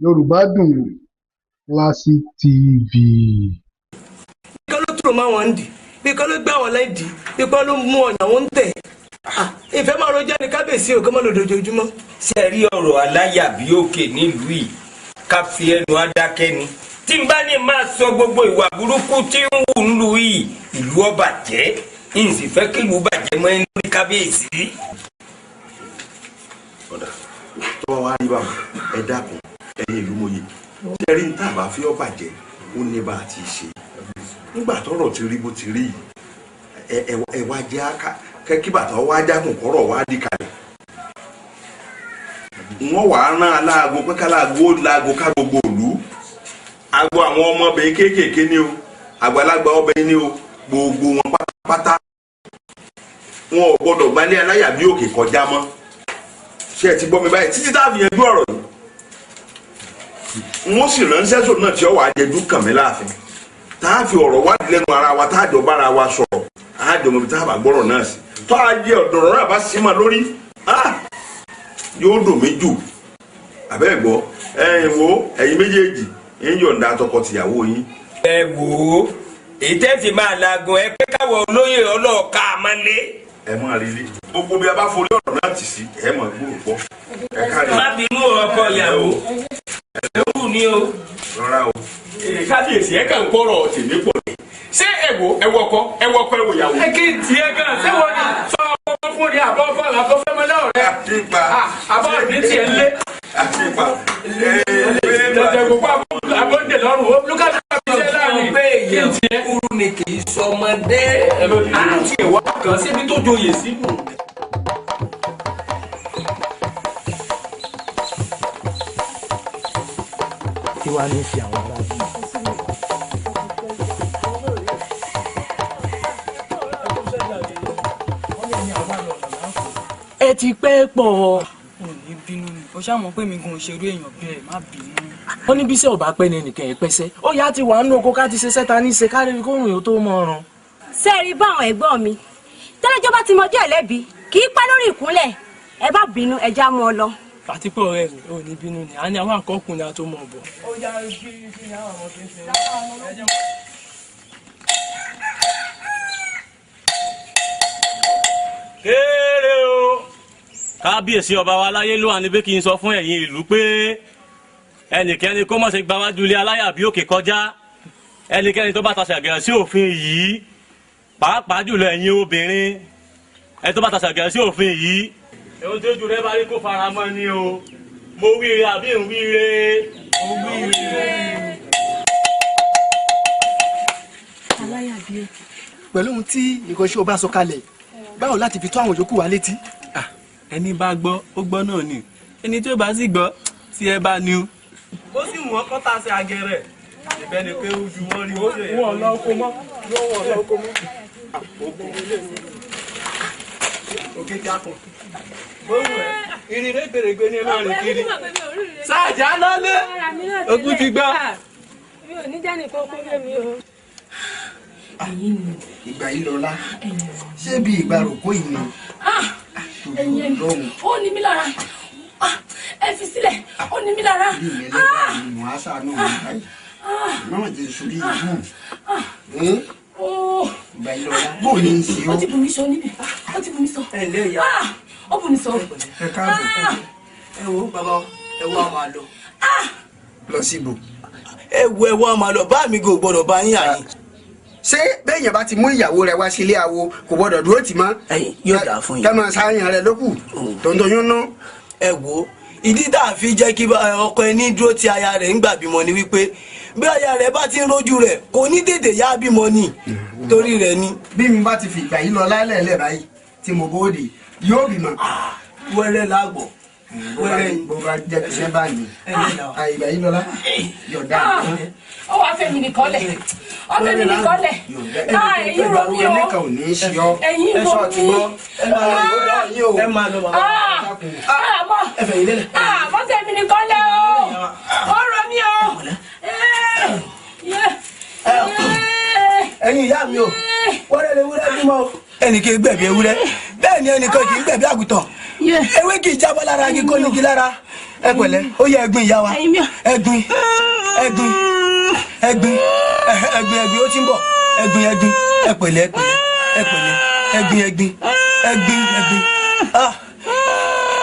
Yorùbá Dùn Classic TV. bí kọ́ ló tún máa wọ́n ń dì bí kọ́ ló gbé àwọn lẹ́dì bí kọ́ ló mú ọ̀nà wọn ń tẹ̀ ìfẹ́ máa rojọ́ ní kábíyèsí ò kọ́ mọ́ lójoojúmọ́. ṣe rí ọ̀rọ̀ aláyàbí òkè nílùú yìí ká fi ẹnu adákẹ́ ni tí n bá ní máa sọ gbogbo ìwà burúkú tí ń wù nílùú yìí ìlú ó bàjẹ́ n sì fẹ́ kí ìlú bàjẹ́ mọ́ ẹni lórí kábíyèsí. ọ̀dà tó bá wá rí báwọn ẹ dákun ẹ̀yin ìlú mòye ṣe rí níta bá fi ọ́ bàjẹ́ ó ní bá a ti ṣe nígbà tọ́rọ̀ ti rí bó ti rí yìí ẹ wá jẹ́ kẹ́kí bàtà wá jákùn kọ́rọ̀ wá dì kalẹ̀ wọ́n wà á rán aláàgó pé káláàgó láago ká gbogbo òlú agbo àwọn ọmọbìnrin kéékèèké ni o àgbàlagbà ọbẹ̀ ni o gbogbo wọn pátápátá wọn ò gbọdọ̀ gbalé aláyàbí òkè kọjá mọ́ ṣé ẹ ti gbọ́ mi báyìí títí tá a fi yanjú ọ̀rọ̀ yìí wọ́n sì ránṣẹ́ sọ̀rọ̀ náà tí ó wà á jẹjú kàn mí láàfin tá a fi ọ̀rọ̀ wádìí lẹ́nu ara wa tá a jọ bára wa sọ̀rọ̀ a jọ mọ̀ bí tá a bá gbọ́rọ̀ náà sí tó a jẹ ọ̀dọ̀rọ̀ náà bá sí ma lórí yóò dùn mí jù àbẹ́ gbọ́ ẹ̀yin wo ẹ̀yin méjèèjì ń yọ̀ǹda tọkọ-tìyàwó yín. ẹ wò ó ìtẹ́tì máa lagun ẹ pé káwọ olóyè ọlọ́ọ̀ká àmọ́lé. ẹ máa rí ilé gbogbo bí a bá forí ọ̀rọ̀ náà tì sí ẹ máa gbóòrò pọ̀ ẹ kárí. má bínú ọkọ ìyàwó ẹ kù ní o. rọra o. kábíyèsí ẹ kàn ń kọ́rọ̀ tèmi pọ̀ ní. ṣé ẹwọ ọkọ ìyàwó. ẹ kí n tiẹ̀ gan ṣé wọ́n ní sọ ọkọ fún ni àbọ̀ fún àlàbọ̀ fẹ́mọ́lẹ́ ọ̀rẹ́. àtìpà àbọ̀ ní tiẹ̀ lé. àtìpà tẹ̀tẹ̀ gbogbo àbọ̀dé lọ́rùn ó lukasi àti ṣẹ́ láàrin pé èèyàn kúrú ni kì í sọmọdé àti ìwà kan síbi tó joyè síbù. kí wàá ní fi àwọn ará bí. ẹ ti pẹ́ pọ̀. ò ní bínú ni o ṣáà mọ̀ pé mi gan òṣèré èèyàn bẹ́ẹ̀ má bínú. ó ní bíṣẹ́ ò bá pẹ́ ní ẹnìkan ẹ̀ pẹ́sẹ́ ó yá ti wà nínú oko ká ti ṣe sẹ́ta ní ṣe kárí kóhùn yóò tó mọ̀ ọ̀ràn. sẹ́ẹ̀rí báwọn ẹ̀gbọ́n mi tẹ́lẹ̀jọ́ bá ti mọjọ́ ẹ̀lẹ́bi kì í pẹ́ lórí ìkúnlẹ̀ ẹ bá bínú ẹja mú ọ lọ. àti pé ọ̀rẹ́ mi ò ní bínú ni a ní àwọn àkọ́kùnrin àti ọmọ ọ̀bọ̀. ó yá kí ni àwọn ọmọ tó ń ṣe kéré o kábíyèsí ọba wa láyé ló wà níbí kí n sọ fún ẹ̀yin ìlú pé ẹnikẹ́ni kó má ṣe gbáwájú ilé aláyàbí òkè kọjá ẹnikẹ́ni tó bá tasẹ̀ àgẹ̀rẹ̀ sí òfin yìí pàápàá jùlọ ẹ̀yin obìnrin ẹni tó bá tasẹ̀ àgẹ̀rẹ̀ sí òfin yìí ohun tí ojú rẹ bá rí kó fara mọ́ ni o mo wíire àbí ń wíire mo wíire. aláyàbí òkè pẹ̀lú ohun tí ìkọ́ṣẹ́ ọba sọ kalẹ̀ báwo láti fi tó àwọn yòókù wa létí. ẹni bá gbọ́ ó gbọ́ náà ni ẹni tí ó bá sì gbọ́ tí ẹ bá ní o. ó sì wọ́n kọ́ ta sí agẹrẹ ìbẹ́ ni pé ojú wọn rí wọn lọ kó mọ́ wọn lọ kó mọ́. òkè kí á kàn. bóun ẹ ìrìnrìn gbèrègbè ní ẹlọ́rin kiri. sáàjà lọ́lé ogun ti gbọ́. mi ò ní jẹ́ nìkan kó lé mi o. ìgbà yìí lọ́la ṣé bí ìgbà rògbò yìí ni. ẹ̀yin ó ní mi lára ẹ fi sílẹ̀ ó ní mi lára. bí mi lẹ́gbàá ni mo á sàánú mi báyìí náà ti sórí ìlú ìgbà yìí lọ́la bó ní í ṣe ó. ó ti bù mí sọ níbi ó ti bù mí sọ. ẹ ǹlẹ́ ìyá ó bù mí sọ. ẹ káàbọ̀ ẹ wo bàbá ẹ wo àwọn àlọ. lọ síbò. ẹ wo àwọn àlọ bá mi kò gbọdọ̀ bá yín àyìn. ṣé bẹ́ẹ̀yàn bá ti mú ìyàwó rẹ̀ wá sílé awo kò gbọ́dọ̀ dúró tì mọ́. ẹ̀yin yóò dáa fún yín. kẹ́mọ̀ sáyàn rẹ̀ lókù tòǹtòyún ná. ẹ wo ìdí tá a fi jẹ́ kí ọkọ ẹni dúró ti aya rẹ̀ ńgbà bímọ ni wípé bí aya rẹ̀ bá ti ń rójú rẹ̀ kò ní tètè yá bímọ ni torí rẹ̀ ni. bí mi bá ti fi ìgbà yìí lọ lálẹ́ báyìí tí mo bóde yóò bímọ. wẹ́rẹ́ lágbọ̀ wẹ́rẹ́ bó bá jẹ́ kí ẹ bá ní ìgbà yìí lọ́la yọ̀dá. ó wàá fẹ́mi nìkan lẹ̀ ó fẹ́mi nìkan lẹ̀ ẹ̀yin rò mí o ẹnìkan ò ní í ṣe ọ. ẹ̀yin rò mí ẹ máa lọ bàbá. àmọ́ fẹ́mi nìkan lẹ̀ o ó rò mí o. ẹ̀yin ìyá mi o wẹ́rẹ́ lè wúrẹ́ bímọ o. ẹnìkan gbẹ̀bí ewúrẹ́ bẹ́ẹ̀ ni ẹnìkan kì í gbẹ̀bí àgùntàn ewé kì í jábọ́ lára igi kó nígi lára ẹ pẹ̀lẹ́ ó yẹ ẹ̀gbin ìyá wa ẹ̀gbin ó ti ń bọ̀ ẹ̀gbin ẹ pẹ̀lẹ́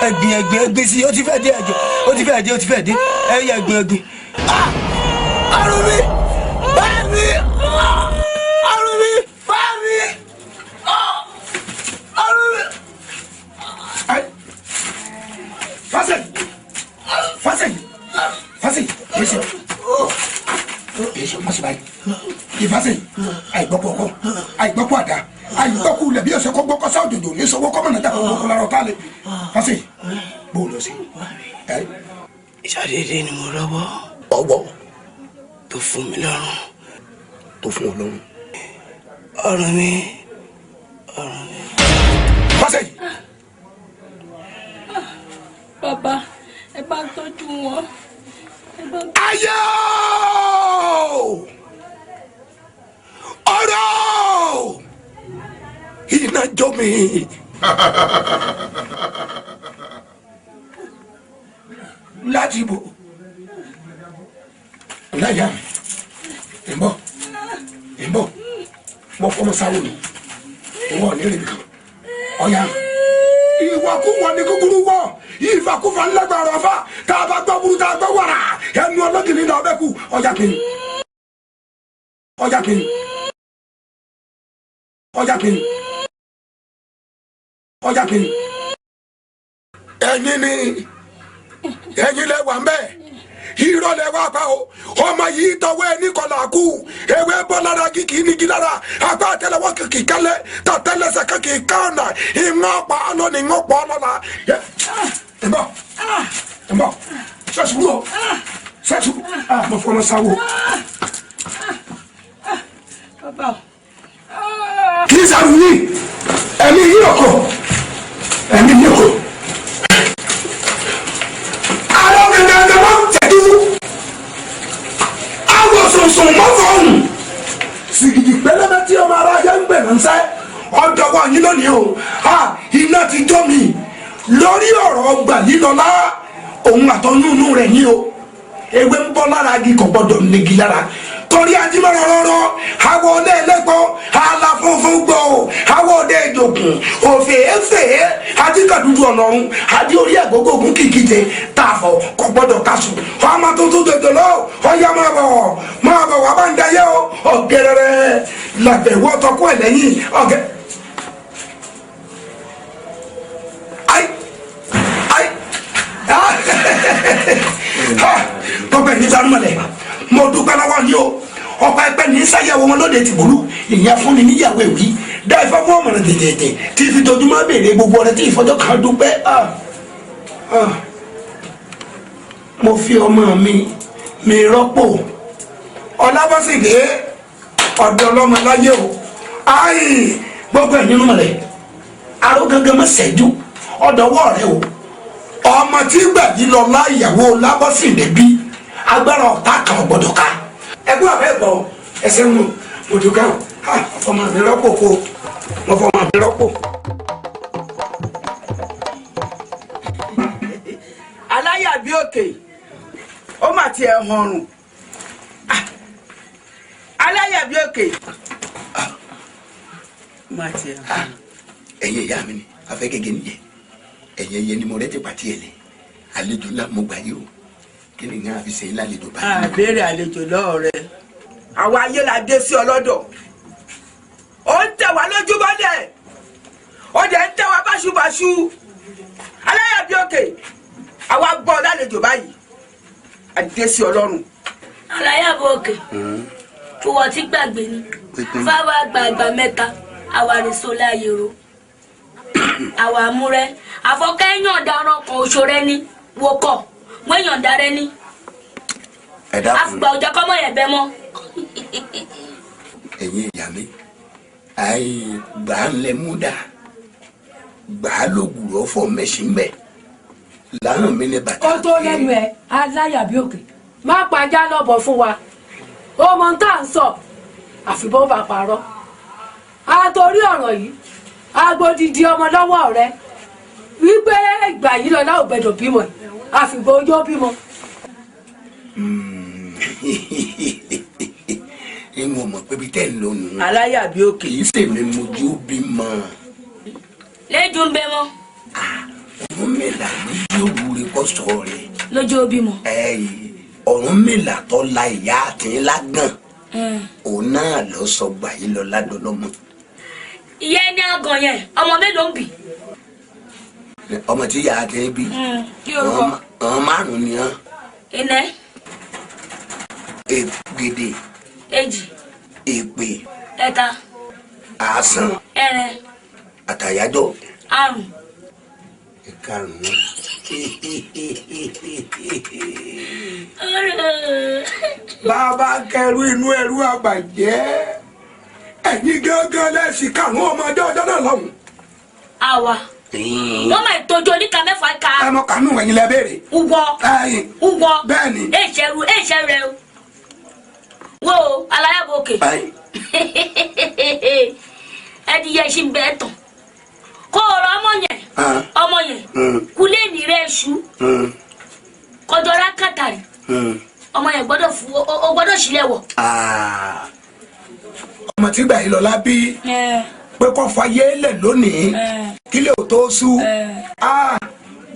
ẹ̀gbin ẹ̀gbin sí ó ti fẹ́ dé ẹjọ́ ó ti fẹ́ dé ẹ yẹ ẹ̀gbin àrùn mi báyìí àrùn mi báyìí àrùn mi. Fásitì, èsì ọmọ síbáyé. Ìfásitì, àìgbọ́pọ̀ àdá, àìgbọ́kú lẹ̀bí ọ̀sẹ̀ kọ́ gbọ́kọ́ sáà òdòdó ní sọ́wọ́ kọ́mọ̀nà dà kọ́kọ́ lára ọ̀tá lẹ̀. Fásitì, bó lọ sí. Ìṣàdédé ni mo rọ́wọ́. Ọwọ́. Tó fún mi lọ́rùn. Tó fún ọ lọ́rùn. Ọrùn mi. Fásitì. Bàbá, ẹ bá ń tọ́jú wọn. Ayé ọ̀rọ̀ iná jó mi. Láti ibò láyà ìbọ̀ mo fọmọ sáwọ́ mi ìwọ ní rèé kan ọ̀yà ìwàkúwà ní kúkúrú wọ̀ ìfàkúfà ńlágbára ọ̀fà tá a bá gbọ́ burú tá a gbọ́ wàrà ẹnu ọlọ́gìnì náà ọbẹ̀ kú ọjà kìíní. ẹ̀yin lẹ wà mbẹ irọ́ lẹ wá pa o ọmọ yìí tọwọ́ ẹ ní kọlà kú ewé bọ́ lára kìkì nígi lára apá àtẹ́lẹwọ́ kìkì kálẹ̀ tàtẹ́lẹsẹ̀ kìkì kánà ìwọ̀n pa ọ̀nà ni ìwọ̀n pọ̀ ọ̀nà la. ẹ bọ sẹ́sùrù o sẹ́sùrù mo fọmọ sáwọ́. kì í sàrù yìí ẹ̀mí yìí ọkọ̀ ẹ̀mí yìí ọkọ̀. Sùn mọ́fọ́n sìgìdì pẹlẹbẹ tí ọmọ ara yẹn ń gbẹ̀rẹ̀ ńsẹ́ ọ̀dọ̀wọ́ yín lónìí o iná ti jó mi lórí ọ̀rọ̀ ọgbà lílọ́lá òun àtọ́núnú rẹ̀ ní o ewé ń bọ́ lára igi kò gbọ́dọ̀ nígi lára torí ajímọ̀rọ̀ rọrọ àwọ̀ ọdẹ ẹlẹ́gbọ́ aláfọ́fọ́ gbọ́ àwọ̀ ọdẹ ìjòkùn òfèéfèé ajíkàdúdú ọ̀nàrún adé orí àgógó ògún kìkìjẹ tààfọ̀ kò gbọ́dọ̀ kásù ọmọ tuntun tètè lọ ọyá máa bọ̀ wá bá ń dayé o ọ̀gẹ̀rẹ̀ làbẹ̀wò ọ̀tọ̀kú ẹ̀ lẹ́yìn ọ̀gẹ̀. tọ́pẹ́ ní sanumọ̀lẹ́ mo dúpẹ́ lọ́wọ́ ni o ọ̀pá ẹgbẹ́ ní sáyẹ̀wò wọn lóde tìbólú ìyẹn fún ni níyàwó èwì dá ifá fún ọmọ rẹ tètè tí fi tojúmọ́ béèrè gbogbo rẹ tí ìfọjọ́ kan dúpẹ́ mo fi ọmọ mi rọ́pò ọlábọ́sìdé ọ̀dọ́ ọlọ́mọ láyé o gbogbo ẹ̀yin númọ̀lẹ́ aró gángan mọ́ sẹ́jú ọ̀dọ́wọ́ rẹ o ọmọ tí gbàdí lọ láyàwó lábọ́sìdé bí agbára ọ̀tá kan gbọ́dọ̀ ká ẹgbẹ́ àbẹ́ gbọ́ ẹsẹ̀ ń mo dùkẹ́ o ọmọ mi rọ́pò kó mo fọmọ mi rọ́pò. aláyàbí òkè ó mà tiẹ̀ hànrùn aláyàbí òkè má tiẹ̀ hàn. ẹ̀yin ìyá mi ni afẹ́gẹ́gẹ́ nìyẹn ẹ̀yin ẹ̀yẹ ni mo rẹ́ ti pàtí ẹ̀ lẹ̀ àlejò ńlá mo gbà yìí o kí ni nǹkan àfi sẹ́yìn lálejò báyìí. àbẹ̀rẹ̀ àlejò lọ́ọ̀ rẹ àwọn ayé la dé sí ọlọ́dọ̀ ó ń tẹ̀ wá lójú bọ́lẹ̀ ó dẹ̀ ń tẹ̀ wá báṣubàṣu aláyàbí òkè àwa gbọ́ lálejò báyìí àdé sí ọlọ́run. aláyàbí òkè tí wọ́n ti gbàgbé ni fáwọn àgbààgbà mẹ́ta àwàrẹ̀sọ láyèrò àwa amúrẹ́ àfọkẹ́yàn ọ̀daràn kan oṣù rẹ ní wọ́kọ̀ wọ́n darẹ́ ní àfùgbà ọjà kọ́mọ yẹn bẹ́ mọ́. ẹ̀yin ìyá mi gbà á lẹ múdà gbà á lóògùrọ̀ ọ̀fọ̀ mẹ́sìn bẹ́ẹ̀ láhàn mi ní bàtà. ó tó lẹ́nu ẹ̀ aláyàbí òkè má pàjá lọ́bọ̀ fún wa ó mọ tá à ń sọ àfibọ́n bá parọ́ àtòrí ọ̀rọ̀ yìí agbódìdí ọmọ lọ́wọ́ rẹ wípé ìgbà yìí lọ́lá ò gbẹdọ̀ bímọ àfìgbò ojú bímọ. ìwọ̀n mọ̀ pé bí tẹ́ ń lò nù. aláyàbí òkè. kì í ṣèmi mojú bímọ. lẹ́jọ́ ń bẹ mọ́. Ọ̀rúnmìlà ní yóò wúre kọ́ sọ rẹ̀. lójú bímọ. Ọ̀rúnmìlà tó la ìyá àti lágàn. òun náà lọ sọ gbà yìí lọ ládọlọmọ. ìyá ẹni àgàn yẹn ọmọ mélòó ń bì. ọmọ tí ìyá àti bí. ọmọ márùn ni hàn. iná. ègbèdè. èjì. èpè. ẹ̀ta. àásán. ẹ̀rin. àtàyájọ́. àrùn. ìkarùn-ún. bàbá kẹrù inú ẹrú àbàjẹ́ ẹ̀yin gángan lẹ́sìn karùn-ún ọmọdé ọjọ́ náà lọ́hùn. àwa wọ́n máa tọ́jú oníka mẹ́fà ká. ẹ mọ kànú ẹ̀yin lẹ béèrè. ugbọ bẹ́ẹ̀ni. èṣẹ rẹ o wo aláyàbọ̀ òkè ẹdíyẹ ṣì ń bẹ tán kó o rọ ọmọ yẹn kulé nìrẹ ṣu kọjọra kàtàrí ọmọ yẹn gbọ́dọ̀ sílẹ̀ wọ̀. ọmọ tí gbà yìí lọ lábí pé kó fayé lẹ̀ lónìí kílẹ̀ ò tó sú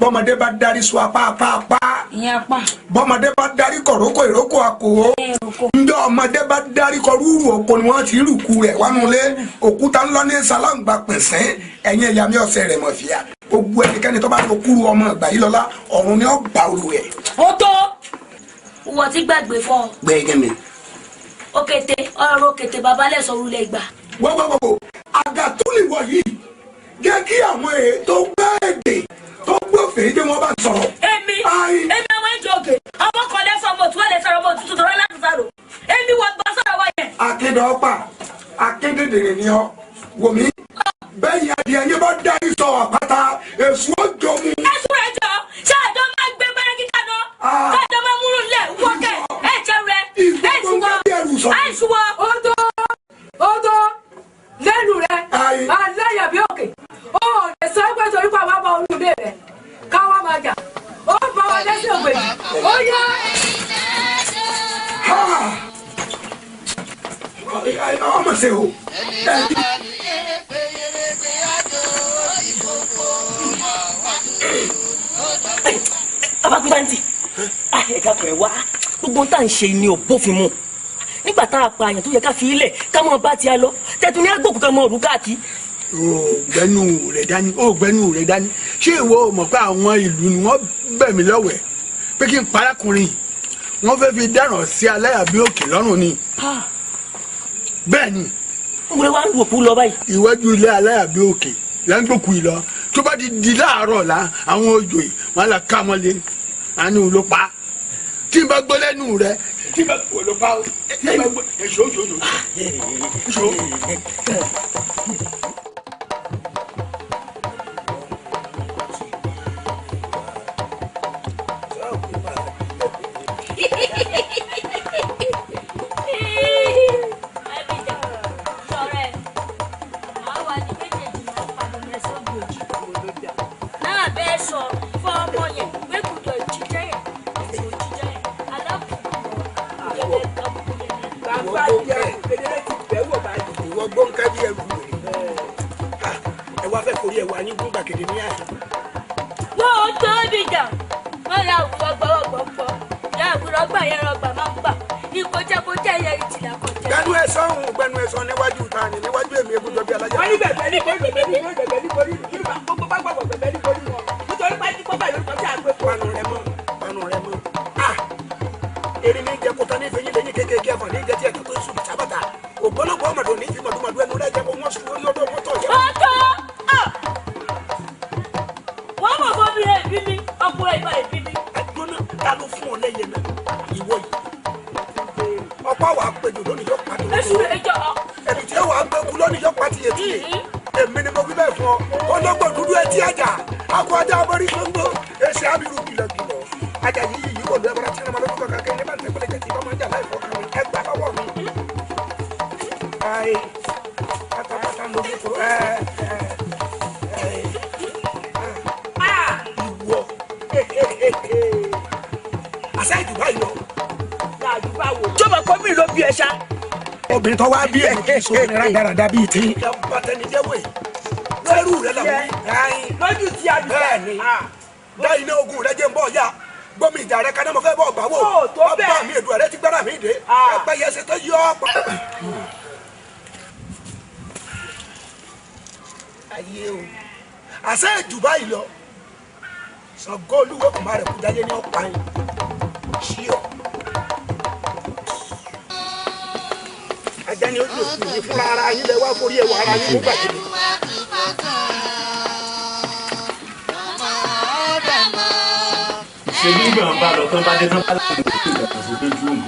bọ́mọdé bá darí sọ apá bọ́mọdé bá darí kọ̀rókò ìrókò àkòwò ńjọ́ ọmọdé bá darí kọ rúurú òkò ni wọ́n ti rúkú rẹ̀ wánúlé òkúta ńlọ ní sàlámùgbà pẹ̀sẹ̀ ẹ̀yìn ẹ̀yà mi ọ̀sẹ̀ rẹ̀ mọ̀ fìyà gbogbo ẹnikẹ́ni tó bá lọ kúrú ọmọ ìgbà yìí lọ́la ọ̀run ni ó gbà olú ẹ̀. ó tó wọ́n ti gbàgbé fọ́. gbẹ̀gẹ́ mi. òkété ọ̀rọ̀ òkété babalẹ̀ sọ orúlẹ̀ ìgbà. gbogbogbò àgàtúnìwọ̀ yìí jẹ́ kí àwọn ètò gbá èdè tó gbófin dé wọn bá sọ̀rọ̀. èmi ọmọ ìjọ òkè ọmọ kan lẹ́sọ̀ ọmọ òtún lè sọ̀rọ̀ ọmọ òtútù tó rẹ́ láti sàrò èmi wọ́n gbọ́ sọ̀rọ̀ wáyé. akéde ọ̀pá akédèdèrè ni ọ wò mí bẹ́ẹ̀ adìẹ yẹn bá dá ìsọ àpáta èso òjò mu. èso rẹ̀ jọ ṣé àjọ máa gbé bẹ́rẹ̀ kíkà náà kájọ máa múlò lẹ̀ wọ́kẹ̀ ẹ̀jẹ̀ rẹ̀ ẹ̀ṣùwọ̀. Odo lẹ́nu rẹ̀ aláyàbí òkè ó lè sọ ẹgbẹ́ torí pa wàá bá olùdé rẹ̀ káwá máa jà ó bá wa lẹ́sìn ògbèjì ó yá. ọmọ ṣe o. abakunbanti ẹ̀ka kọ̀ ẹ̀ wá gbogbo tá à ń ṣe ni ò bófin mu nígbà tá a pa àyàn tó yẹ ká fi ilẹ̀ ká mọ̀ bá ti a lọ tẹ̀tù ní agbókùn kan mọ̀ ọ̀rù káàkiri. gbẹnu rẹ dání ṣé ìwọ mọ̀ pé àwọn ìlú ni wọ́n bẹ̀ mí lọ́wẹ̀ pé kí n parákùnrin wọ́n fẹ́ fi dáràn sí aláyàbí òkè lọ́rùn ni. bẹ́ẹ̀ ni. wọ́n wá ń wòkú lọ báyìí. iwájú ilé aláyàbí òkè láńgbòkú yìí lọ tó bá di láàárọ̀ la àwọn òjò yìí wọ́n á ká mọ́lé àánú ló pa tí n bá gbọ́ lẹ́nu rẹ tí n bá gbọ́ ló pa tí n bá gbọ́ èso. jù báyìí lọ. jọba kọ́ mi ló bí ẹ ṣá. obìnrin tó wá bí ẹ kì í sóni rádaràda bíi tí. bàtẹnijẹ́wò yìí sẹ́rù rẹ̀ làwọn. lójú tí a dùn. bẹ́ẹ̀ni dá iná ogun rẹ jẹ́ ń bọ̀ ya gbọ́mi ìjà rẹ kaná mo fẹ́ bọ̀ gbà wò. ọba mi èdè rẹ ti gbára mi dé. ẹgbẹ́ yẹn ṣe tó yọ ọ́ pa. ayé o àṣẹ ìjù báyìí lọ Ṣàngó Olúwo kò má rẹ̀ kú jáde ní ọ̀pá yìí ṣí ọ. ajá ni ó lò sí ní fúnra ara yín lẹ wá forí ẹwà ara yín mú gbàgede. ṣe bí gbọ̀n bá lọ tán bá dé tán bá láwọn ìlú ìgbàgbọ́ lójú òun.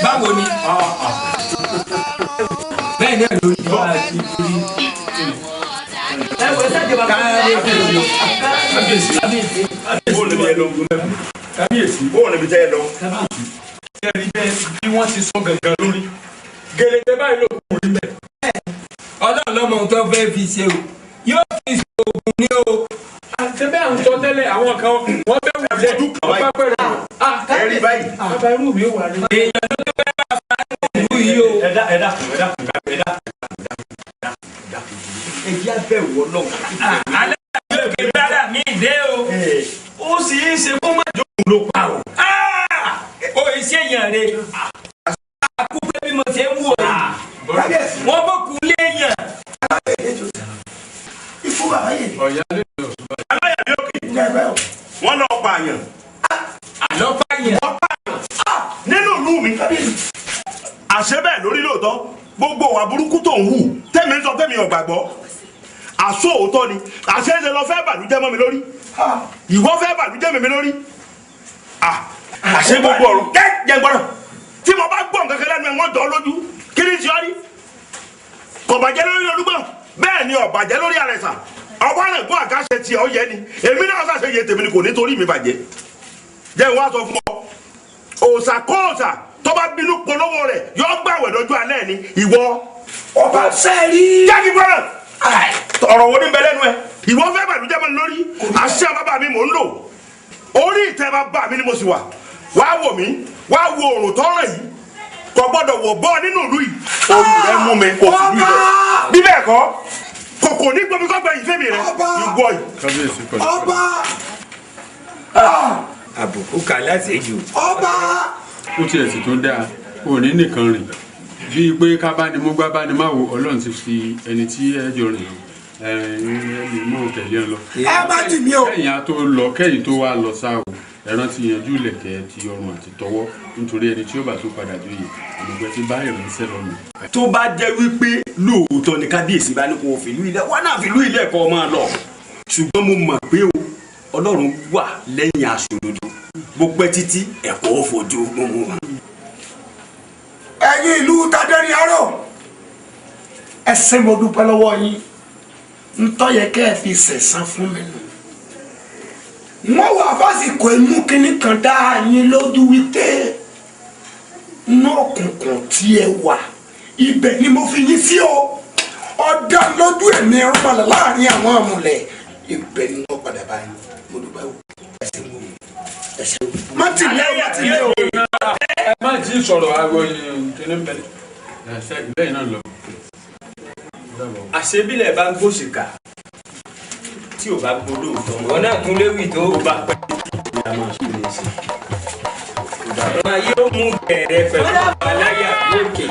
báwo ni bẹ́ẹ̀ náà ló ní wá sí orí. kábíyèsí bóun níbi tẹ́ ẹ lọ. ẹ̀rí bẹ́ẹ̀ bí wọ́n ti sọ gangan lórí gẹ̀lẹ́tẹ̀ báyìí ló kù rí bẹ́ẹ̀. ọlọ́run lọ́mọ tó fẹ́ fi ṣe o yóò fi ṣe oògùn ní o. àtẹ̀bẹ́ à ń sọ tẹ́lẹ̀ àwọn kan wọ́n fẹ́ wulẹ̀ wọ́n bá pẹ̀lú. ẹ̀rí báyìí. bàbá irú mi wà ní. èèyàn ló tó fẹ́ bá fa ìlú yìí o. ẹ̀dá èyí abẹ́ wọ lọ. alẹ́ àti òkè dára mi dé o. ó sì ń ṣe kó má jókòó ló pa o. o ṣe yàn re. akúpẹ́ bí mo ṣe ń wò ó. wọ́n bó kú léèyàn. ikú bàbá yẹn. ọ̀yá lè lọ sùn. aláyàbí òkè wọ́n lọ pààyàn. àlọ́ pààyàn. nínú ìlú mi àṣẹ bẹ́ẹ̀ lórí lóòótọ́ gbogbo wa burúkú tó ń hù tẹ́mi ń sọ tẹ́mi ò gbàgbọ́ àṣọ òótọ́ ni àṣẹ ṣe lọ fẹ́ bàlújẹ́ mọ́ mi lórí ìwọ fẹ́ bàlújẹ́ mi lórí àṣẹ gbogbo ọ̀rọ̀ jẹ́ gbọ́dọ̀ tí mo bá gbọ́ nǹkan kan lẹ́nu ẹ̀ wọ́n jọ lójú kí ni ìṣọ́ rí kò bàjẹ́ lórí olúgbọ́n bẹ́ẹ̀ ni ó bàjẹ́ lórí àrẹ̀sà ọba rẹ̀ gbọ́ àkáṣe tiẹ̀ ó yẹ ni èmi náà ṣàṣe yẹ tèmi ni kò ní torí mi bàjẹ́ jẹ́ ìwọ́n aṣọ fún ọ òòṣà kóòṣà tó bá bínú polówó rẹ̀ yóò gbàwẹ̀ lọ́jọ́ alẹ́ ni ìwọ ọba sẹ́ẹ̀rí. jáde gbọ́dọ̀ ọ̀rọ̀ wo ni bẹ lẹ́nu ẹ ìwọ fẹ́ bàlújẹ́ mọ́ lórí àṣẹ bàbá mi mò ń lò orí ìtẹ́ bàbá mi ni mo sì wà wá wò mí wá wo òrùn tọ́rọ̀ yìí kò gbọ́dọ̀ wọ̀ bọ́ nínú ìlú yìí orí rẹ mú mi kò sí ìlú rẹ bí bẹ́ẹ̀ kọ́ kòkò ní gbomi kọ́ gbẹ̀yìn fẹ́mi rẹ ìwọ yìí. ọba. àbùkù kà láṣẹ́jù. ọba. ó tiẹ̀ sì tó dáa òní nìkan rìn bíi pé kábánimúgbá bánimáwo ọlọ́run ti fi ẹni tí ẹ jọ rìn ẹni mọ̀ tẹ̀lé ọ lọ. ẹ má dì mí o. kẹ́yìn á tó lọ kẹ́yìn tó wá lọ sáà o ẹran ti yanjú ilẹ̀kẹ̀ ti ọrùn àti tọwọ́ nítorí ẹni tí ó bá tó padà jóyè olùgbẹ́ ti bá ìrìnsẹ̀ lọ́nà. tó bá jẹ́ wípé lóòótọ́ ni kábíyèsí bá ní kó fìlú ilẹ̀ wọn náà fìlú ilẹ̀ kọ́ máa lọ ṣùgbọ́n mo mọ̀ pé o ọlọ́run wà lẹ́yìn aṣòdodo bó pẹ́ títí ẹ̀kọ́ fojú gbogbo wọn. ẹ̀yin ìlú tadẹ́rìn arọ ẹsẹ̀ mo dúpẹ́ lọ́wọ́ yín ntọ́yẹ kẹ́ ẹ fi sẹ̀sán fún mi nù. wọ́n wà fásitì ẹ̀mú kínní kan dá yín lójú wípé inú òkùnkùn tí ẹ wà ibẹ̀ ni mo fi yín sí o ọ̀dà lójú ẹ̀mí rúmọ̀lẹ̀ láàrin àwọn àmúlẹ̀ ibẹ̀ ni wọ́n padà báyìí mo dúpẹ́ o ẹsẹ̀ wo ẹsẹ̀ wo. má ti lé o má ti lé o. ẹ má ti sọ̀rọ̀ àgọ́ yìí kíní bẹ̀rẹ̀. bẹ́ẹ̀ náà lọ. àṣebílẹ̀ bá ń gbòṣìkà tí ò bá gbódò tán wọn náà tún léwì tó bá pẹ́ ní a máa sún lè ṣe. ọ̀nà yóò mú bẹ̀rẹ̀ pẹ̀lú aláyà lókè.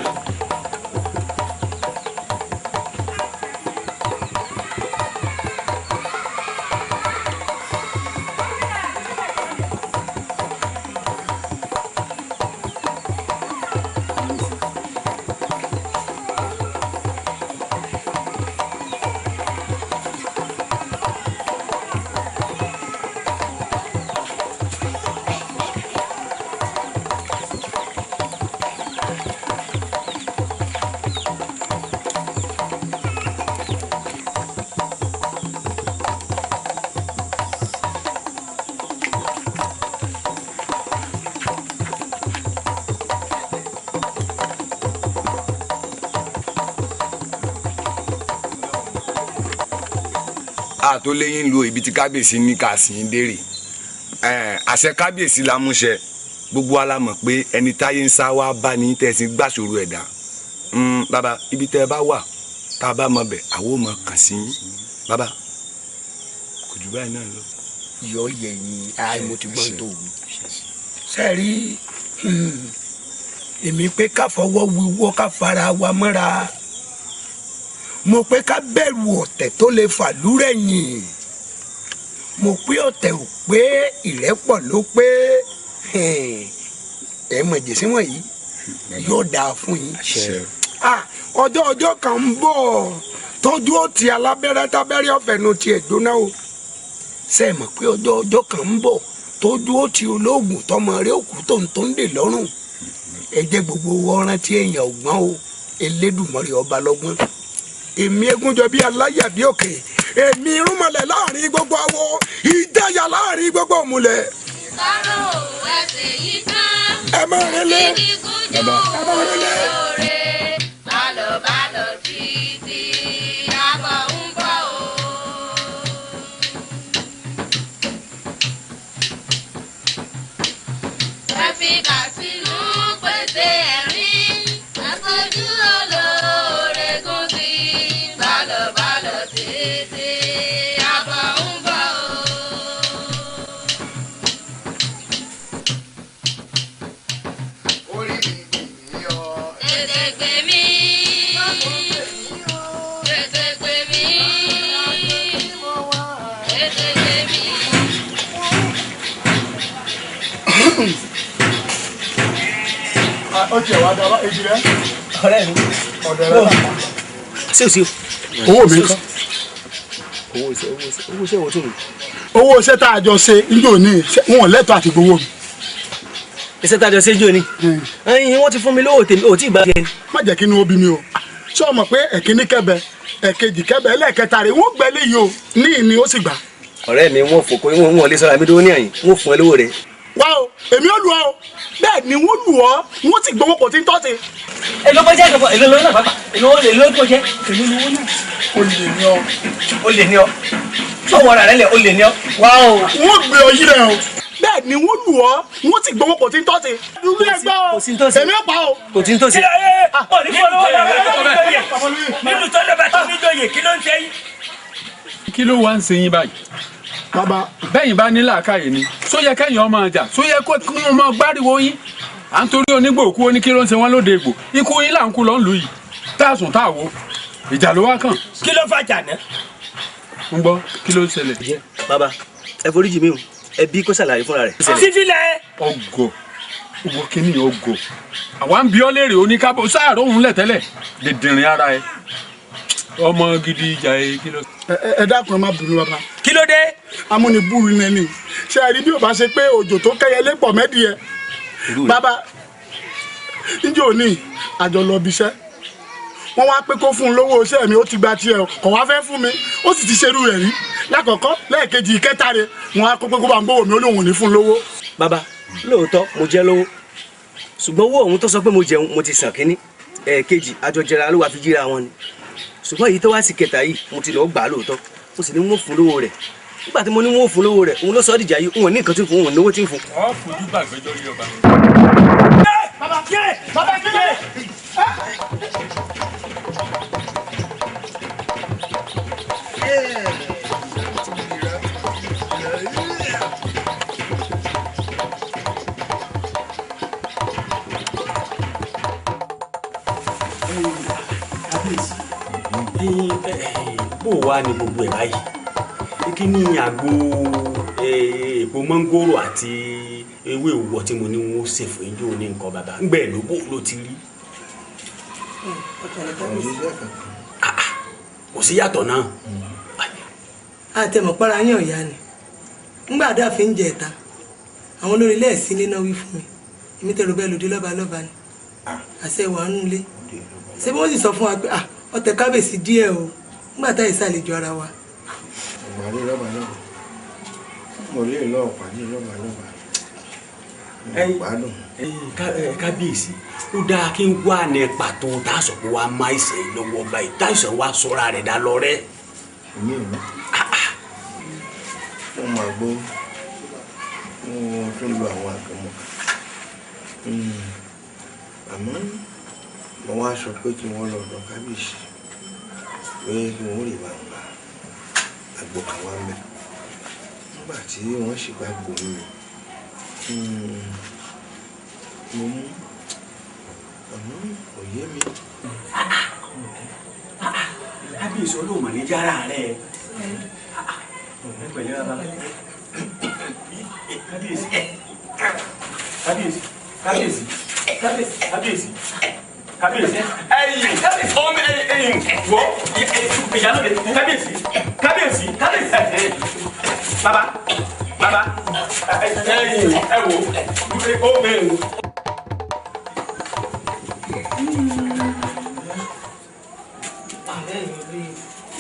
ká tó léyìn lo ibi tí kábíyèsí ní ká sì ń dérè àṣẹ kábíyèsí la múṣẹ gbogbo wa la mọ̀ pé ẹni táyé ń sá wá bá ní tẹ̀sí gbàṣòro ẹ̀dá bàbá ibi tẹ́ ẹ bá wà tá a bá mọ bẹ̀ àwọn ò mọ kàn sí yín bàbá kò jù báyìí náà lọ. yọ yẹ̀yìn àìmọ̀ tí gbọ́n tó wù. sẹ́ẹ̀rí èmi pé ká fọwọ́ wíwọ́ ká fara wa mọ́ra mo pé ká bẹ̀rù ọ̀tẹ̀ tó lè fà lúrẹ̀yìn mo pé ọ̀tẹ̀ ò pé ìrẹ́pọ̀ ló pé ẹ mọ̀ jèsí wọ̀nyí yóò dáa fún yín. ọjọ́ kan ń bọ̀ tọ́jú ó ti alábẹ́rẹ́ tábẹ́rẹ́ ọ̀fẹ́ nu tiẹ̀ gbóná o ṣe é mọ̀ pé ọjọ́ kan ń bọ̀ tọ́jú ó ti olóògùn tọmọ rẹ̀ òkú tó ń dè lọ́rùn ẹ jẹ́ gbogbo wọ́ọ́rán tí èèyàn ògbọ́n o Elédùmarè ọba lọ́gbọ́n èmi Egúnjọbí Aláyàbíòkè èmi irúnmọlẹ̀ láàrin gbogbo awo ìdáyà láàrin gbogbo òmùlẹ̀. ẹ máa rẹlẹ̀ ẹ máa rẹlẹ̀. ó tiẹ̀ wá dábàá èjì rẹ̀. ọ̀rẹ́ mi ọ̀dọ̀ rẹ̀ là. ṣé o sí o. owó mi kọ́. owó iṣẹ́ wo tó mi. owó iṣẹ́ tá a jọ ṣe njó ní wọn ò lẹ́tọ̀ọ́ àti gbowó mi. iṣẹ́ tá a jọ ṣe njó ní. ẹyin wọ́n ti fún mi lówó tèmi ò tí ì gbà jẹ. má jẹ́ kí inú ó bí mi o ṣé o mọ̀ pé ẹ̀kíní kẹ́bẹ ẹ̀kejì kẹ́bẹ ẹlẹ́ẹ̀kẹta rẹ̀ wọ́n gbẹ léyìí o ní ìní ó sì gbà. ọ̀rẹ́ mi wọ́n fòkó wọn lè sọ̀rọ̀ àmì dúró ní àyìn wọ́n fún ẹ lówó rẹ̀. wá o èmi ò lù ọ́ o bẹ́ẹ̀ ni wọ́n lù ọ́ wọ́n sì gbowó kò tí ń tọ́ sí. èló bó jẹ́ èló lówó náà pápá èló tó jẹ́ èló lówó náà o lè ní ọ. o lè ní ọ sọ̀wọ́ ara rẹ̀ lẹ̀ o lè ní ọ. wá o. wọ́n gbé ọ yí rẹ̀ o bẹ́ẹ̀ ni wọ́n lù ọ́ wọ́n sì gbowó kò tí ń tọ́ sí. dúró ẹgbẹ́ o èmi ò pa o. kò tí ń tọ́ sí. nínú tọ́lọ́ bá tó níjòyè kí ló ń ṣe yín. kí ló wá ń ṣe yín báyìí. bàbá bẹ́yìn bá ní làákàyè ni só yẹ kẹ́yìn ọmọ ọjà só yẹ kó wọ́n mọ gbáriwo yín à ń torí onígbò òkú oní kí ló ń ṣe wọ́n lóde ègbò ikú yín là ń kú lọ ń lù yìí tá a sùn tá a wo ìjà ló wá kàn. kí ló fàjà ná. ń gbọ́ kí ló ń ṣẹlẹ̀. bàbá ẹ foríjì mi o ẹ bí kó ṣàlàyé fúnra rẹ̀. sífìlẹ̀. ọgọ owó kínní ọgọ àwa ń bí ọ léèrè oníkábọ sáàrọ òun lẹ tẹ́lẹ̀ lè dìrín ara ẹ ọmọ gidi ìjà ẹ kí ló. ẹ dákun ẹ má bínú bàbá. kí ló dé. amúnibúru nẹni ṣe àrí bí o bá ṣe pé òjò tó kẹyẹlé pọ̀ mẹ́dìẹ bàbá níjẹ́ òní àjọ lọ bíṣẹ́ wọ́n wá pé kó fún un lówó iṣẹ́ mi ó ti gba tiẹ̀ kò wá fẹ́ fún mi ó sì ti ṣerú rẹ̀ rí lákọ̀ọ́kọ́ lẹ́ẹ̀kejì ìkẹta rẹ̀ wọ́n á kó pé kó bá ń gbówó mi ó lóun ò ní fún un lówó. bàbá lóòótọ́ mo jẹ́ lówó ṣùgbọ́n owó òun tó sọ pé mo jẹun mo ti sàn kínní ẹ̀ẹ̀kejì àjọjẹra ló wà fi jíra wọn ni ṣùgbọ́n èyí tó wá sí kẹta yìí mo ti lọ gbà á lóòótọ́ mo sì ní wọ́n fún lówó rẹ̀ nígbà tí mo ní wọ́n fún lówó rẹ̀ òun ló sọ ọ́ dìjà yìí òun ní nǹkan tí ń fún òun lówó tí ń fún. ọ fojú gbàgbé lórí ọba. bàbá kílè bàbá kílè. bó wá ní gbogbo ẹ̀ báyìí kí ni àgbo èpo mọ́ngòrò àti ewé òwò tí mo ní wọn ó ṣe fún ijó ní nǹkan bàbá ń gbẹ̀ ló bó ló ti rí. kò sí yàtọ̀ náà. àtẹ̀mọ̀ para yín ọ̀yá ni ńgbà dáàfin ń jẹ ẹ̀ta àwọn olórí ilé ẹ̀sìn ilé náà wí fún mi èmi tẹ̀rù bẹ́ẹ̀ lòdì lọ́ba lọ́ba ni àṣẹ ìwà nù ilé ṣé bí wọ́n sì sọ fún wa pé ọtẹ kábèsí díẹ̀ o ńgbà táyì sàlejò ara wa. pàdé lọ́ba lọ́ba mo lè lọ pàdé lọ́ba lọ́ba gbádùn. kábíyèsí ó dáa kí n wá ní pàtó tá a sọ pé wàá má ìsẹ̀ lọ́wọ́ báyìí tá ìsẹ̀ wàá sọ́ra rẹ̀ dá lọ rẹ́. mo máa gbọ́ mo fi ń lo àwọn àgbẹ̀mọ̀ àmọ́ mo wá sọ pé kí wọ́n lọ ọ̀dọ̀ kábíyèsí pé kí wọ́n lè bá gba àgbo kan wá mẹ́ nígbà tí wọ́n sì bá gbòmí mo mú àmọ́ kò yé mi. kábíyèsí olóòmọ ní jára rẹ pẹ̀lú ara kábíyèsí kábíyèsí kábíyèsí kábíyèsí kábíyèsí ọmọ wọ ìyálóde kábíyèsí kábíyèsí kábíyèsí bàbá bàbá ẹ wò ó bẹ́ẹ̀ wò.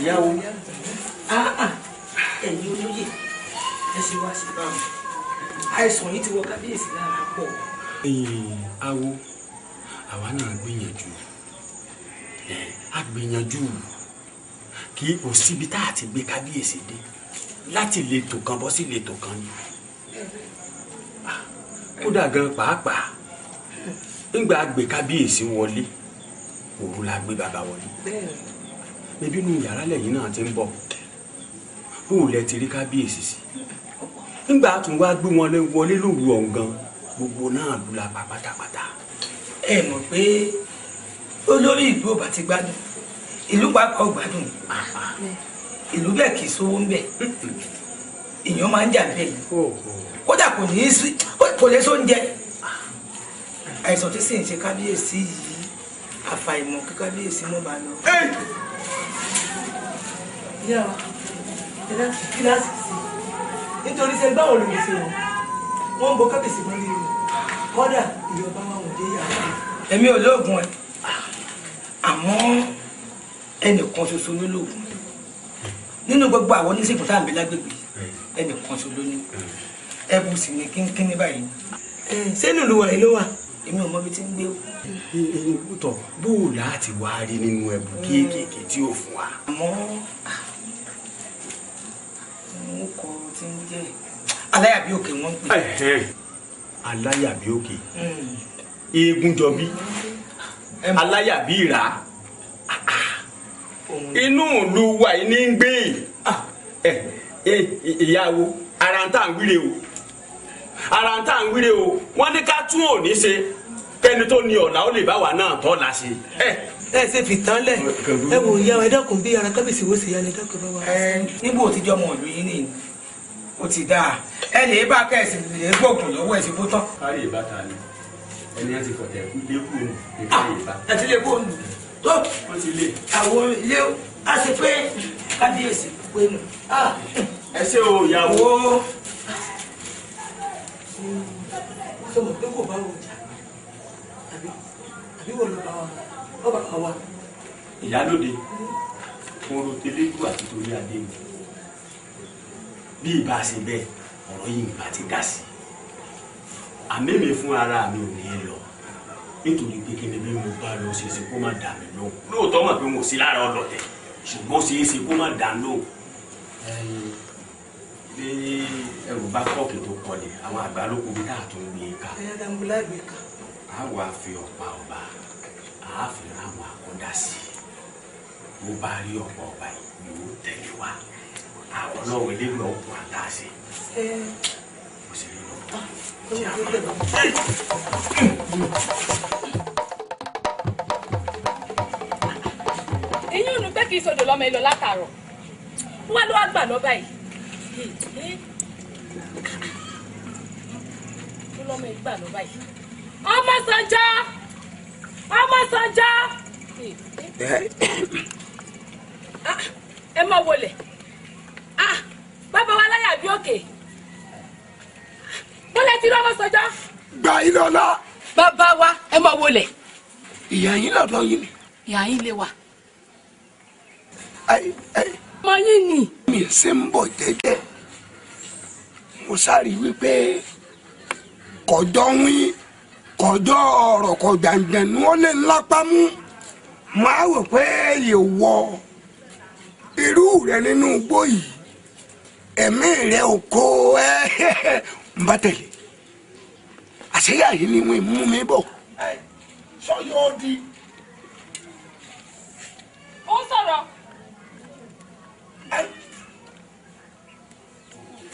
ìyàwó ẹ̀yin olóyè ẹ ṣe wá sí báwọn àìsàn yìí ti wọ kábíyèsí lára pọ̀. awo àwa náà gbìyànjú a gbìyànjú kí kò síbi tá a ti gbé kábíyèsí dé láti letò kan bọ́ sí letò kan ni kódà gan pàápàá nígbà gbé kábíyèsí wọlé òru la gbé bàbá wọlé bẹbí inú yàrá lẹ́yìn náà ti ń bọ̀ bóun lẹ ti rí kábíyèsí sí nígbà tún wá gbé wọn wọlé lóru ọ̀hún gan gbogbo náà lù la pa pátápátá. ẹ mọ̀ pé olórí ìlú ò bá ti gbádùn ìlú pàápàá ò gbádùn ìlú bẹ́ẹ̀ kì í sówó ń bẹ̀ èèyàn máa ń jà bẹ́ẹ̀ kódà kò ní í sí kò lè sóúnjẹ àìsàn tí sì ń ṣe kábíyèsí yìí àfàìmọ̀ kí kábíyèsí mọ́ bá lọ. ìyá wa ẹ̀dá kíláàsì sí nítorí ṣe báwo ló ń ṣe wọn ń bọ kábíyèsí mọ́ lílo kódà ìjọba wọn ò dé yàrá. èmi ò lóògùn ẹ àmọ́ ẹnìkan ṣoṣo ló lóògùn nínú gbogbo àwọn oníṣègùn tá à ń bẹ lágbègbè ẹnìkan ṣoṣo ló ní ẹbù sì ní kínkínní báyìí. sẹ́nu ìlú wọ̀nyí ló wà èmi ò mọ ibi tí ń gbé o. tọ bó o láti wá rí nínú ẹbù kéékèèké tí ó fún wa. àmọ́ mo kọ tí ń jẹ́ aláyàbí òkè wọ́n ń pè. aláyàbí òkè eégún jọbí aláyàbí ìrà inú ìlú wa yìí ní ń gbé ìyàwó ara ń tà ń wíre o ara ń tà ń wíre o wọ́n ní ká tún òní ṣe kẹ́ni tó ní ọ̀la ó lè bá wa náà tọ́ la ṣe. ẹ ṣe fi tán lẹ ẹ wò ìyá wa ẹ dákun bí ara kábíyèsí wo ṣe yá ni dákun bá wa. níbo tí jọmọ ìlú yín nìyí ó ti dáa ẹ lè bá kẹsì lè gbóògùn lọ́wọ́ ẹ sì bó tán. kárí ìbáta ni ẹni ẹ ti fọ̀tẹ̀ lé kú nù ìkárí ìbá. ẹ ti lè kó nù tó wọ́n ti lé. àwọn ilé a ṣe pé kábíyèsí pé nù. ẹ ṣe o ìyàwó. sọmọ pé kò bá wò jà àbí wọ́n lọ bá wa ọba kan wa. ìyálóde fún rotelegu àti torí adé mi bí ìbá ṣe bẹ́ẹ̀ ọ̀rọ̀ yìí ìbá ti dá sí àmẹ́mẹ́ fún ara mi ò ní lọ nítorí pé kí ni bí mo bá lọ ṣe é ṣe kó má dà mí lóhùn lóòótọ́ mọ̀ pé mo sí lára ọlọ́tẹ̀ ṣùgbọ́n ṣe é ṣe kó má dà lóhùn bí ẹrù bá kọ́ọ̀kì tó kọlẹ̀ àwọn àgbà ló kó bí tá a tún gbé e ká ẹ̀yà dàmbú lágbè ká. a wà fi ọ̀pá ọba a fi àwọn àkọ́dá sí i mo bá rí ọ̀pá ọba yìí yóò tẹ̀lé wa àwọn ọlọ́wọ́ eléwé ọ̀pọ̀ àtàṣe mo sì rí lọ. ìyún nu pé kì í sọdọ̀ lọ́mọ ẹ lọ látàárọ̀ wọ́n ló wá gbà lọ báyìí. lọ́mọ ẹ gbà lọ báyìí. ọmọ Sànjá ọmọ Sànjá ẹ má wọlé bàbá wa láyà bí òkè bọ́lá ti lọ́mọ Sànjá. gba ilé ọlá. bàbá wa ẹ má wọlé. ìyá yín lọ́dọ̀ yín ni. ìyá yín lè wà. ọmọ yín ni. mi ṣe ń bọ̀ jẹ́jẹ́ mo sáré wípé kọjọ́ wín kọjọ́ ọ̀rọ̀ kọjàǹjẹ̀ ni wọ́n lè lápá mú máa wò pé yè wọ irú rẹ nínú igbó yìí ẹ̀mí rẹ̀ ò kó ń bá tẹ̀lé àṣeyà yìí ni wọ́n mú mi bọ̀ sọ́yọ́ di. ó sọ̀rọ̀.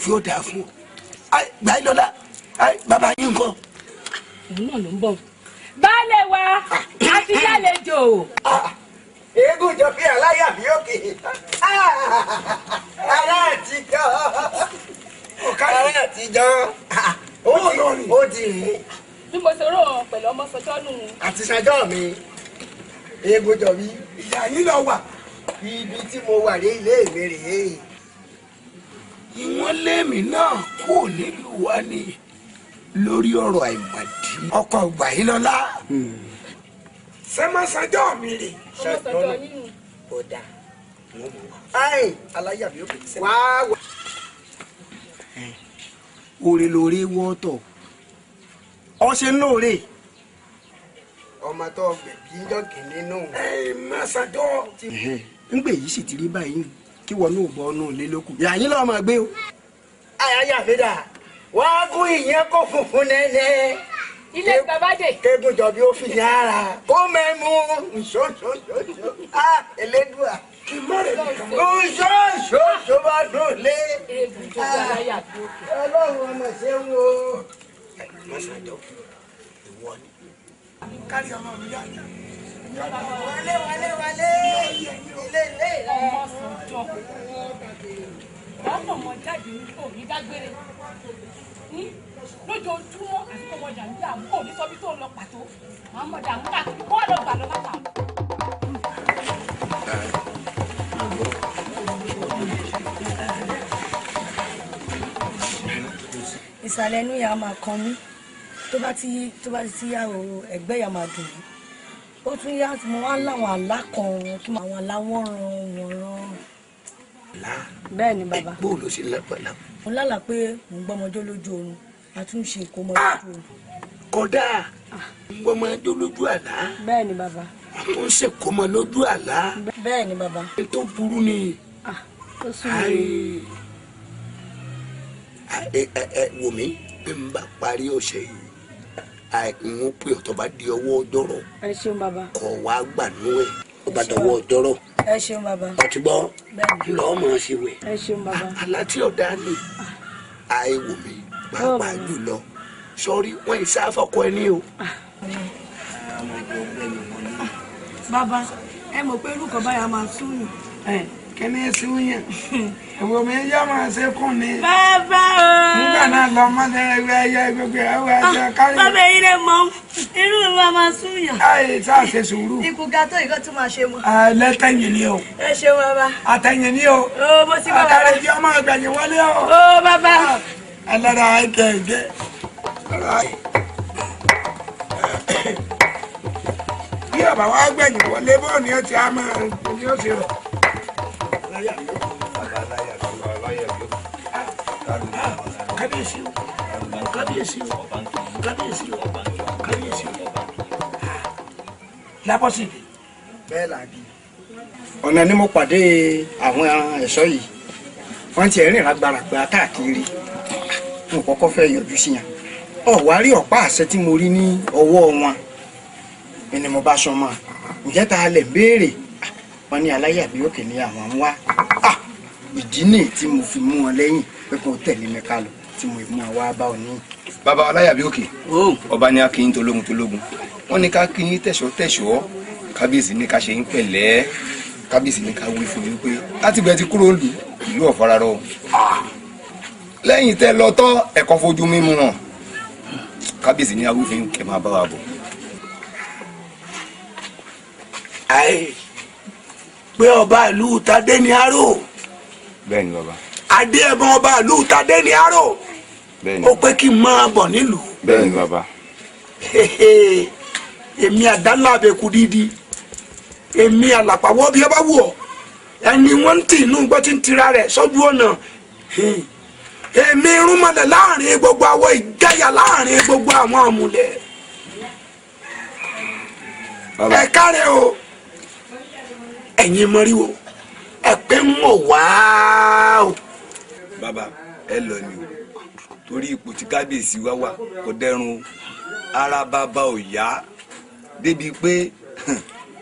fi ó dáa fún ọ Gbàyílọ́lá bàbá yín nǹkan. òun náà ló ń bọ̀. baálé wa a ti lálejò. eégún jọ bí aláyà bí òkè ará àtijọ́ ará àtijọ́ ó di rèé. bí mo ṣe rò pẹ̀lú ọmọ sọjọ́ nù. àti ṣàjọ́ mi eégún jọ bí. ìyá yín lọ wà. ibi tí mo wà ní ilé ìwé rèé. ìwọ́n lémi náà kò nílùú wa ni lórí ọ̀rọ̀ àìmọ̀dí. ọkọ Gbàyílọ́lá sẹ́mọ́sájọ́ mi rè. ọmọ sọjọ́ nínú. ọ̀dà ayi aláyà bí òkè sẹ́wọ̀n. wá wá. òrè lóore wọ́tọ̀ ọ̀sẹ̀ lóore. ọmọ tó gbẹ̀bí ń jọ kìíní nù. mọ́sájọ́. ńgbè yìí sì ti rí báyìí kí wọn náà bọ ọ́nù lé lókun. yàyín lọ́ọ́ máa gbé o. aláyà mi dà wá gún ìyẹn kó funfun nẹ́nẹ́. ilé bàbá dé. kéegun jọ bí ó fi ní ara kó mẹ́mú nṣoṣoṣoṣo elédùà nṣoṣoṣo bá dùn lé. ọlọ́run ọmọ ṣe ń wo. mọ́sájọ́ ìwọ ni. kárí ọmọ mi yá ni. wálé wálé wálé ilé ilé. ọmọ sọjọ́ ọmọ ọmọ jáde ní òní dágbére lójoojúmọ́ àti kọ́mọ dàmú dàmú òní sọ bí tó ń lọ pàtó àwọn ọmọ dàmú káàkiri kọ́ lọ gbà lọ látà. ìsàlẹ̀ inú yà máa kan mí tó bá ti yá o ẹ̀gbẹ́ yà máa dùn mí ó tún yá mo wá láwọn àlá kan kí mo àwọn àlá wọ́nran. bẹ́ẹ̀ ni bàbá. bó ló ṣe lẹ́pẹ̀lẹ́. mo lálàá pé mò ń gbọ́mọjọ́ lójú oorun àtúnṣe ìkómọ lójú oorun. kódà ń gbọ́mọjọ́ lójú àlá. bẹ́ẹ̀ ni bàbá. àtúnṣe ìkómọ lójú àlá. bẹ́ẹ̀ ni bàbá. tó burú ni. ó sún mi. wò mí bí n bá parí ọ̀sẹ̀ yìí n ó pè ọ́ tó bá di ọwọ́ ọjọ́rọ̀. ẹ ṣeun bàbá. kọ̀ wá gbà nú ẹ̀ tó bá dọwọ́ ọjọ́rọ̀. ẹ ṣeun bàbá. ọtí gbọ́ lọ́ọ́ mọ̀ sí wẹ̀. ẹ ṣeun bàbá. aláti ọ̀dà ni àìwò mi pàápàá jùlọ sọrí wọn ìsáfọkọ ẹni o. bàbá ẹ mọ̀ pé irú kan báyà máa súnyàn. kíní súnyàn ìwọ mi yá máa ṣe kún ni. bàbá o. nígbà náà lọ mọ́tẹ́ ẹgbẹ́ ẹyẹ gbogbo ẹwọ́ ẹjọ́ kárí. bàbá yìí lè mọ irú ìwà máa súnyàn. ayé sáà ṣe sùúrù. ikú ga tó ìkọ́ tún máa ṣe mọ́. lẹ́tẹ̀yìn ni o. ẹ ṣeun bàbá. àtẹ̀yìn ni o. ó bó sí bàbá. àtàrẹ jẹ́ ọmọ ìgbẹ̀yìn wọlé o. ó bàbá. ẹlẹ́dàá ẹ̀jẹ̀ bí ọba wa gbẹ̀yìn wọlé bọ́ọ̀ ni ó ti á máa ní ó ti rọ̀. kábíyèsí o kábíyèsí o kábíyèsí o kábíyèsí o. lábọ́sì. bẹ́ẹ̀ làbí. ọ̀nà ni mo pàdé àwọn ẹ̀ṣọ́ yìí wọ́n ti rìnrìn agbáragbá káàkiri mo kọ́kọ́ fẹ́ yọjú sí yàn ọ̀wárí ọ̀pá àṣẹ tí mo rí ní ọwọ́ wọn ni mo bá sọ mọ́ ǹjẹ́ ta lẹ̀ ń béèrè wọn ní Aláyàbíòkè ní àwọn ń wá ìdí nìyí tí mo fi mú wọn lẹ́yìn pé kò tẹ̀lé mi ká lọ tí mo mú wọn wá bá ọ ní. bàbá Aláyàbíòkè ọba ní akínyín tológun tológun wọn ní ká kínyín tẹ̀sọ́ tẹ̀sọ́ kábíyèsí ní ká ṣe ń pẹ̀lẹ́ kábíyèsí ní ká wí fún mi pé láti gbẹ ti kúrò lù ìlú ọ̀fararọ lẹ́yìn tẹ́ lọ tọ́ ẹ̀kọ́ fojú mímú wọn kábíyèsí ní awífín kẹ́ máa bá wa bọ̀. àì pé ọba ìlú Tadé ní Aró. bẹ́ẹ̀ ni bàbá. adé ẹ̀bọ̀n ọba ìlú Tadé ní Aró. bẹ́ẹ̀ ni. ó pé kí n máa bọ̀ nílùú. bẹ́ẹ̀ ni bàbá. èmi àdánlá àbẹ̀kù dídí èmi àlàpàwọ́ bí ẹ bá wù ọ́ ẹni wọ́n ń tì inú gbọ́ tí ń tira rẹ̀ sọ́jú ọ̀nà èmi irúnmọlẹ̀ láàrin gbogbo àwọn ìjáyà láàrin gbogbo àwọn àmúlẹ̀ ẹ kárẹ̀ o ẹ̀yin mọ́ríwó ẹ̀pẹ́ ń wọ̀ wá o. bàbá ẹ lọ ni o torí ipò tí kábíyèsí wá wà kò dẹrùn ara bàbá ò yá débi pé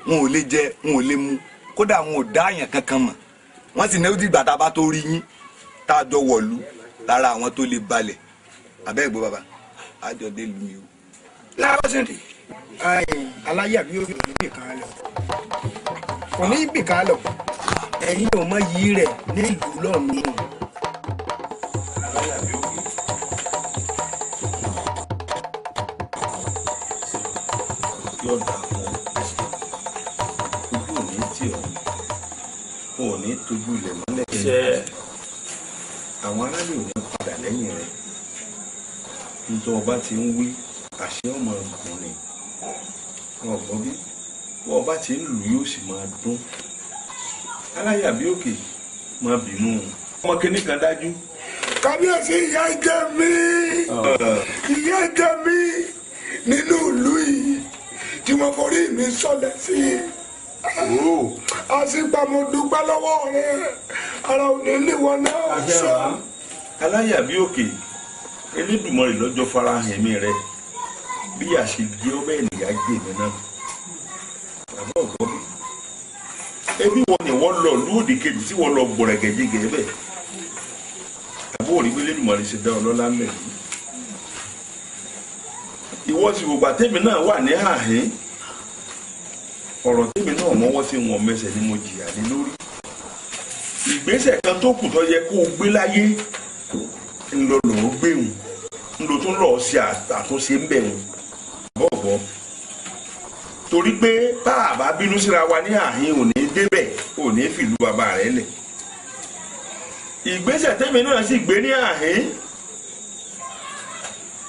wọn ò lè jẹ wọn ò lè mu kódà wọn ò dá àyàn kankan mọ̀ wọ́n sì ní ó dìgbà tá a bá tó rí yín tá a jọ wọ̀lú lára àwọn tó lè balẹ̀ abẹ́ ìgbó bàbá àjọ dé lu mi o. lábọ́sẹ̀dì aláyàbí ó fi ibì kan lọ kò ní ibì kan lọ ẹ̀yin ò mọ yìí rẹ̀ nílùú lọ́ọ̀nù. yóò dà fún ọ ojú òní tì ọ ò ní tójú ilẹ̀ mọ́lẹ̀ ṣe àwọn aráàlú ò ní padà lẹ́yìn rẹ̀ nítorí ọba ti ń wí àṣẹ ọmọ ọkùnrin wọn gbọ́ bí wọn ọba ti ń lù yóò sì máa dún aláyàbí òkè máa bínú ọmọ kìnnì kan dájú. kábíyèsí ìyà jẹ mí ìyà jẹ mí nínú ìlú yìí tí mo forí mi sọlẹ̀ sí àsìgbà mo dúpẹ́ lọ́wọ́ rẹ ara ò ní níwọ̀n náà sọ. aláyàbí òkè Elédùmarè lọ́jọ́ farahàn mi rẹ bí àṣejẹ ọbẹ̀ ènìyàn gbé mi náà àbọ̀ ọ̀gbọ́n mi ebi wọn ni wọn lọ lóòdì kejì tí wọn lọ gbọ̀rẹ̀gẹ̀jẹ̀gẹ̀ bẹ́ẹ̀ àbọ̀ òrí bí Elédùmarè ṣe dá ọlọ́lá mẹ́ ìwọ ti wò gbàtẹ́mi náà wà ní àhín ọ̀rọ̀ tẹ́mi náà mọ́wọ́ sí wọn mẹsẹ̀ ni mo jìyà ní lórí ìgbésẹ̀ kan tó kù tó yẹ kó o gbé láyé ńlọ lòó gbéhùn ńlọ tó lọ ṣe àtúnṣe ń bẹ̀rù bọ́ọ̀bọ́ torí pé tá a bá bínú síra wa ní àhín ò ní débẹ̀ ò ní fìlú bàbá rẹ̀ lẹ̀ ìgbésẹ̀ tẹ́mi náà sì gbé ní àhín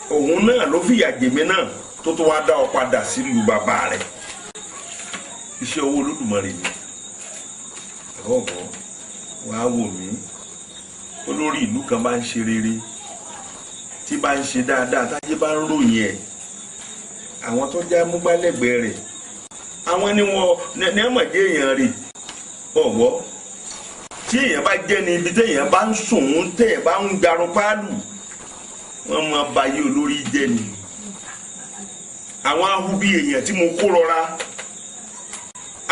òun náà ló fìyà jèmi náà tó tó wá dá ọ padà sílùú bàbá rẹ̀ iṣẹ́ owó Olódùmarè ni ọ̀bọ̀ wàá wò mí olórí ìlú kan bá ń ṣe rere tí bá ń ṣe dáadáa táyé bá ń ròyìn ẹ̀ àwọn tó já múgbálẹ́gbẹ̀ẹ́ rẹ̀ àwọn ni wọn ní ẹ̀mọ̀jẹ́ èèyàn rè ọ̀gbọ́ tí èèyàn bá jẹ́ ní ibi téèyàn bá ń sùn tẹ̀ bá ń garun páálù wọ́n máa bayé olórí jẹ́ ni àwọn ahubi èèyàn tí mo kó rọra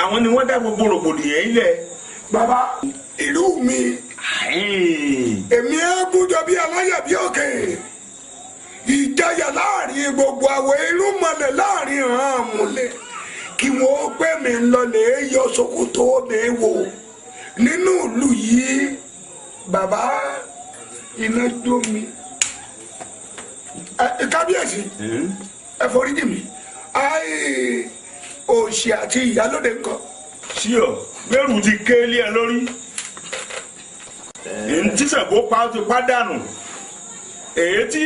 àwọn ni wọ́n dá gbogbo rògbòdìyàn ilẹ̀. bàbá ìlú mi èmi ẹ gbúdọ̀ bí aláyàbí òkè ìjayà láàrin gbogbo àwọn irú mọ̀lẹ̀ láàrin hàn múlẹ̀ kí wọ́n pẹ́ mi lọlẹ̀ yọ ṣòkòtò mi wò nínú ìlú yìí bàbá iná jó mi kábíyèsí ẹ foríjì mi òṣì àti ìyálóde nǹkan. sí ọ gbẹrù ti kéélé ẹ lórí ntísàgbó pa ti pàdánù èyí tí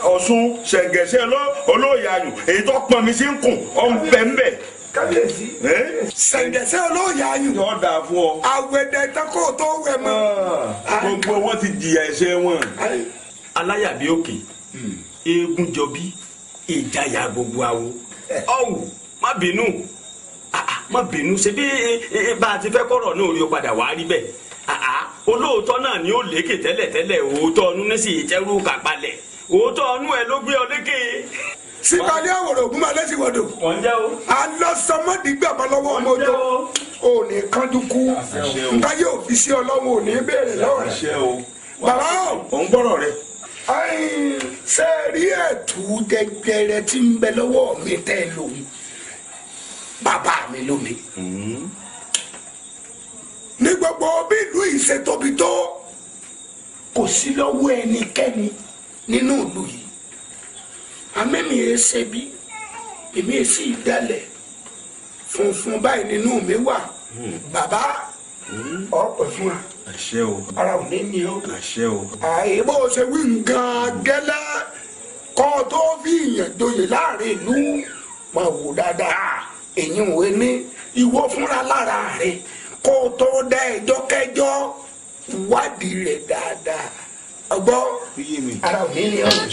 Ọ̀ṣun ṣẹ̀gẹ̀ṣẹ̀ olóòyàyùn èyí tó pọn mi sí ń kùn ọ̀nbẹ̀nbẹ̀. kábíyèsí ṣẹ̀gẹ̀ṣẹ̀ olóòyàyùn yóò dáa fún ọ. àwẹ̀dẹ̀ tako tó wẹ̀ mọ́. gbogbo wọn ti jìyà ẹ̀ṣẹ̀ wọn. aláyàbí òkè eégún jọbí ìjayà gbogbo awo ọ̀wù má bínú má bínú ṣe bí bá a ti fẹ́ kọ́rọ̀ náà rí o padà wá rí bẹ́ẹ̀ olóòótọ́ náà ni ó lékè tẹ́lẹ̀tẹ́lẹ̀ òótọ́ ọnú ní sì tẹ́rù kàpalẹ̀ òótọ́ ọnú ẹ ló gbé ọ lékè. sípàdé àwòrán ògùn máa lẹ́sìn wọ̀dọ̀. wọ́n jẹ́ o. alọ́sọmọdé gbàgbọ́ lọ́wọ́ ọmọ odò ò ní kánjú kú nǹkan yóò fi sí ọlọ́run ò ní béèrè lọ́wọ́ rẹ̀. bàbá ò ń gbọ́rọ̀ rẹ̀. ṣé rí ẹ̀tù jẹjẹrẹ tí ń bẹ lọ́wọ́ mi tẹ́ lòun bàbá mi lómi ní gbogbo bí ìlú ìṣètòbí tó kò sí lọ́wọ́ ẹnikẹ́ni nínú ìlú yìí àmẹ́mi ẹ̀ ṣe bí èmi ẹ̀ sì dalẹ̀ funfun báyìí nínú mi wà bàbá ọ̀pẹ̀ fún wa àṣẹ o ara ò ní ní o àṣẹ o àìbó ṣe wí nǹkan gẹ́lẹ́ kọ́ tó fi ìyàn joyè láàrin ìlú máa wò dáadáa èyí ò ní ìwọ fúnra lára rẹ kó o tó dá ẹjọ́ kẹjọ́ wádìí rẹ̀ dáadáa ọgbọ́n ara ò ní ní ọ̀rọ̀.